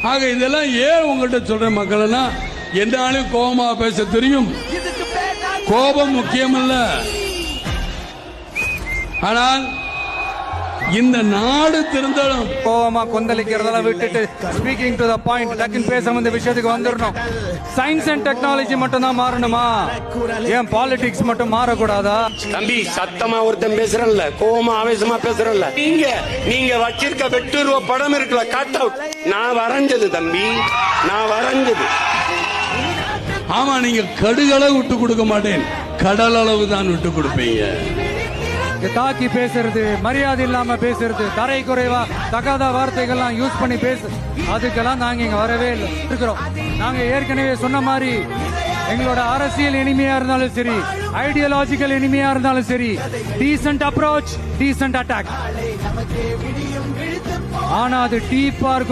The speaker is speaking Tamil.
ஆக இதெல்லாம் ஏன் உங்கள்கிட்ட சொல்ற மக்கள்னா, என்னாலும் கோபமா பேச தெரியும். கோபம் முக்கியமல்ல. ஆனால் இந்த நாடு திருந்தணும். கோவமா கொந்தளிக்கிறதெல்லாம் விட்டுட்டு ஸ்பீக்கிங் டு த பாயிண்ட், டக்குன்னு பேச வந்த விஷயத்துக்கு வந்துடணும். சயின்ஸ் அண்ட் டெக்னாலஜி மட்டும் தான் மாறணுமா? ஏன் பாலிடிக்ஸ் மட்டும் மாறக்கூடாதா? தம்பி, சத்தமா ஒருத்தன் பேசுறல்ல, கோவமா ஆவேசமா பேசுறல்ல, நீங்க வச்சிருக்க வெட்டுருவ படம் இருக்குல்ல, கட் அவுட், நான் வரைஞ்சது தம்பி, நான் வரைஞ்சது. ஆமா, நீங்க கடுகளவு விட்டு கொடுக்க மாட்டேன், கடல் அளவு தான் விட்டு கொடுப்பீங்க. தாக்கி பேசுறது, மரியாதை இல்லாம பேசுறது, தரை குறைவா தகாத வார்த்தைகள்லாம் யூஸ் பண்ணி பேசு, அதுக்கெல்லாம் நாங்க இங்க வரவே இல்லை இருக்கிறோம். நாங்க ஏற்கனவே சொன்ன மாதிரி எங்களோட அரசியல் இனிமையா இருந்தாலும் சரி, ஐடியாலஜிக்கல் இனிமையா இருந்தாலும் சரி, டீசன்ட் அப்ரோச், டீசன்ட் அட்டாக். ஆனா அது டீப்பா இருக்கும்.